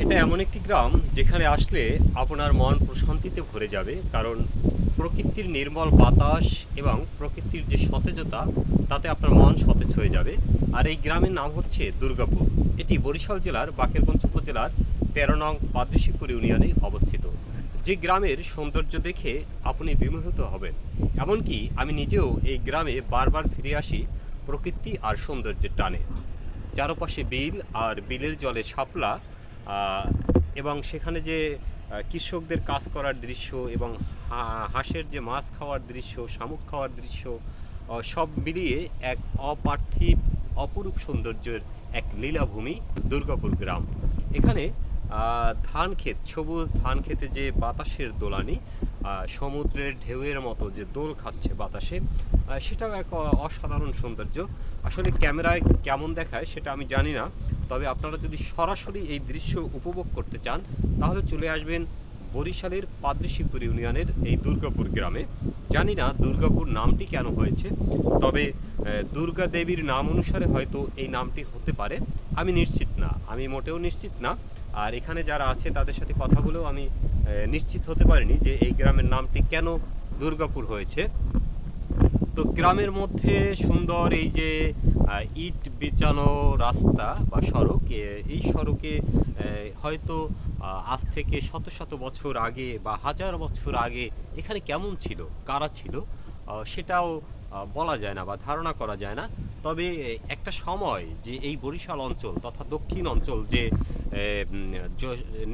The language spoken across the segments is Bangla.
এটা এমন একটি গ্রাম যেখানে আসলে আপনার মন প্রশান্তিতে ভরে যাবে, কারণ প্রকৃতির নির্মল বাতাস এবং প্রকৃতির যে সতেজতা, তাতে আপনার মন সতেজ হয়ে যাবে। আর এই গ্রামের নাম হচ্ছে দুর্গাপুর। এটি বরিশাল জেলার বাকেরগঞ্জ উপজেলার ১৩ নং পাদ্রিশীপুর ইউনিয়নে অবস্থিত। যে গ্রামের সৌন্দর্য দেখে আপনি বিমোহিত হবেন। এমনকি আমি নিজেও এই গ্রামে বারবার ফিরে আসি প্রকৃতি আর সৌন্দর্যের টানে। চারপাশে বিল আর বিলের জলে শাপলা, আহ, এবং সেখানে যে কৃষকদের কাজ করার দৃশ্য এবং হাঁসের যে মাছ খাওয়ার দৃশ্য, শামুক খাওয়ার দৃশ্য, সব মিলিয়ে এক অপার্থিব অপরূপ সৌন্দর্যের এক লীলাভূমি দুর্গাপুর গ্রাম। এখানে ধান ক্ষেত, সবুজ ধান খেতে যে বাতাসের দোলানি, সমুদ্রের ঢেউয়ের মতো যে দোল খাচ্ছে বাতাসে, সেটাও এক অসাধারণ সৌন্দর্য। আসলে ক্যামেরায় কেমন দেখায় সেটা আমি জানি না, তবে আপনারা যদি সরাসরি এই দৃশ্য উপভোগ করতে চান তাহলে চলে আসবেন বরিশালের পাদ্রিশীপুর ইউনিয়নের এই দুর্গাপুর গ্রামে। জানি না দুর্গাপুর নামটি কেন হয়েছে, তবে দুর্গা দেবীর নাম অনুসারে হয়তো এই নামটি হতে পারে। আমি নিশ্চিত না, আমি মোটেও নিশ্চিত না। আর এখানে যারা আছে তাদের সাথে কথা বলেও আমি নিশ্চিত হতে পারিনি যে এই গ্রামের নামটি কেন দুর্গাপুর হয়েছে। তো গ্রামের মধ্যে সুন্দর এই যে ইট বিছানো রাস্তা বা সড়ক, এই সড়কে হয়তো আজ থেকে শত শত বছর আগে বা হাজার বছর আগে এখানে কেমন ছিল, কারা ছিল, সেটাও বলা যায় না বা ধারণা করা যায় না। তবে একটা সময় যে এই বরিশাল অঞ্চল তথা দক্ষিণ অঞ্চল যে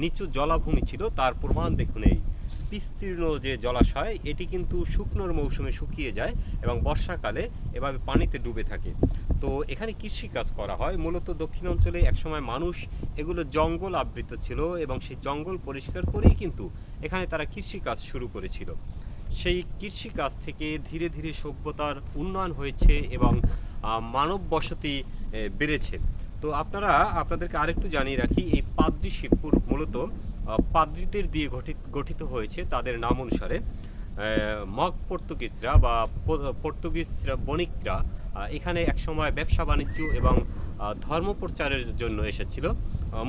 নিচু জলাভূমি ছিল, তার প্রমাণ দেখুন এই বিস্তীর্ণ যে জলাশয়, এটি কিন্তু শুকনোর মৌসুমে শুকিয়ে যায় এবং বর্ষাকালে এভাবে পানিতে ডুবে থাকে। তো এখানে কৃষিকাজ করা হয় মূলত। দক্ষিণ অঞ্চলে একসময় মানুষ, এগুলো জঙ্গল আবৃত ছিল এবং সেই জঙ্গল পরিষ্কার করেই কিন্তু এখানে তারা কৃষিকাজ শুরু করেছিল। সেই কৃষিকাজ থেকে ধীরে ধীরে সভ্যতার উন্নয়ন হয়েছে এবং মানব বসতি বেড়েছে। তো আপনাদেরকে আরেকটু জানিয়ে রাখি, এই পাদ্রিশীপুর মূলত পাদ্রিদের দিয়ে গঠিত হয়েছে তাদের নাম অনুসারে। মগ পর্তুগিজরা বা পর্তুগিজ বণিকরা এখানে একসময় ব্যবসা বাণিজ্য এবং ধর্ম প্রচারের জন্য এসেছিল।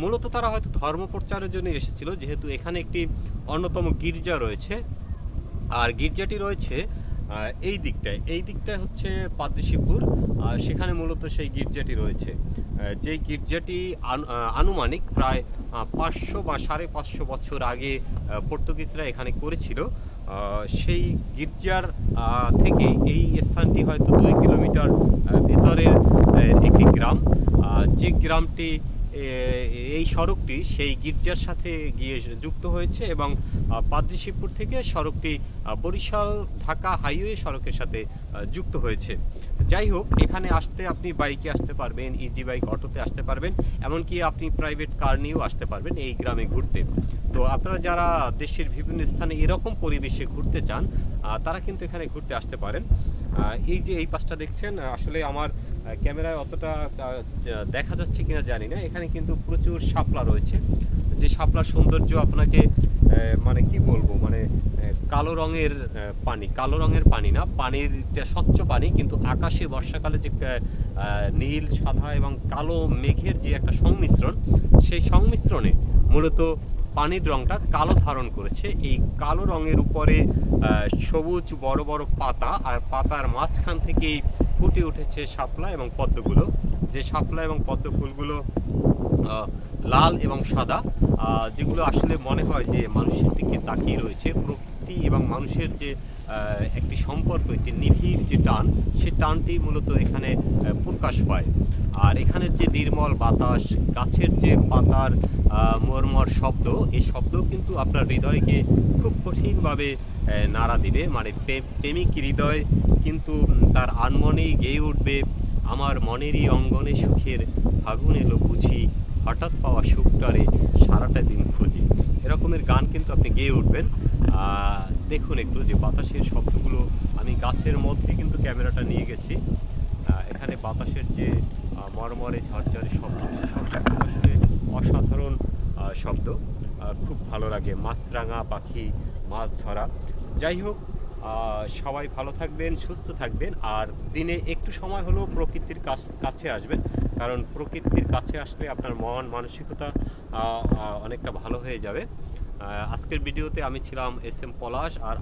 মূলত তারা হয়তো ধর্ম প্রচারের জন্য এসেছিল, যেহেতু এখানে একটি অন্যতম গির্জা রয়েছে। আর গির্জাটি রয়েছে এই দিকটায় হচ্ছে পাদ্রিশীপুর, আর সেখানে মূলত সেই গির্জাটি রয়েছে। যেই গির্জাটি আনুমানিক প্রায় ৫০০ বা ৫৫০ বছর আগে পর্তুগিজরা এখানে করেছিল। সেই গির্জার থেকে এই স্থানটি হয়তো ২ কিলোমিটার ভেতরের একটি গ্রাম। যে গ্রামটি, এই সড়কটি সেই গির্জার সাথে গিয়ে যুক্ত হয়েছে এবং পাদ্রিশীপুর থেকে সড়কটি বরিশাল ঢাকা হাইওয়ে সড়কের সাথে যুক্ত হয়েছে। যাই হোক, এখানে আসতে আপনি বাইকে আসতে পারবেন, ইজি বাইক, অটোতে আসতে পারবেন, এমনকি আপনি প্রাইভেট কার নিয়েও আসতে পারবেন এই গ্রামে ঘুরতে। তো আপনারা যারা দেশের বিভিন্ন স্থানে এরকম পরিবেশে ঘুরতে চান, তারা কিন্তু এখানে ঘুরতে আসতে পারেন। এই যে এই পাশটা দেখছেন, আসলে আমার ক্যামেরায় অতটা দেখা যাচ্ছে কিনা জানি না, এখানে কিন্তু প্রচুর শাপলা রয়েছে। যে শাপলার সৌন্দর্য আপনাকে মানে কি বলবো, মানে কালো রঙের পানি না, পানিরটা স্বচ্ছ পানি, কিন্তু আকাশে বর্ষাকালে যে নীল, সাদা এবং কালো মেঘের যে একটা সংমিশ্রণ, সেই সংমিশ্রণে মূলত পানির রংটা কালো ধারণ করেছে। এই কালো রঙের উপরে সবুজ বড় বড় পাতা, আর পাতার মাঝখান থেকেই ফুটে উঠেছে শাপলা এবং পদ্মগুলো। যে শাপলা এবং পদ্ম ফুলগুলো লাল এবং সাদা, যেগুলো আসলে মনে হয় যে মানুষের দিকে তাকিয়ে রয়েছে। প্রকৃতি এবং মানুষের যে একটি সম্পর্ক, একটি নিবিড় যে টান, সে টানটি মূলত এখানে প্রকাশ পায়। আর এখানের যে নির্মল বাতাস, গাছের যে পাতার মর্মর শব্দ, এই শব্দ কিন্তু আপনার হৃদয়কে খুব কঠিনভাবে নাড়া দিবে। মানে প্রেমিক হৃদয় কিন্তু তার আনমনেই গেয়ে উঠবে, আমার মনেরই অঙ্গনে সুখের ফাগুন এলো বুঝি, হঠাৎ পাওয়া সুখটারে সারাটা দিন খুঁজি। এরকমের গান কিন্তু আপনি গেয়ে উঠবেন। দেখুন একটু যে বাতাসের শব্দগুলো, আমি গাছের মধ্যে কিন্তু ক্যামেরাটা নিয়ে গেছি। এখানে বাতাসের যে মরমরে ঝরঝরে শব্দ, সে শব্দগুলো আসলে অসাধারণ শব্দ। খুব ভালো লাগে মাছরাঙা পাখি, মাছ ধরা। যাই হোক, সবাই ভালো থাকবেন, সুস্থ থাকবেন, আর দিনে একটু সময় হলেও প্রকৃতির কাছে আসবেন, কারণ প্রকৃতির কাছে আসলে আপনার মন মানসিকতা অনেকটা ভালো হয়ে যাবে। আজকের ভিডিওতে আমি ছিলাম এস এম পলাশ আর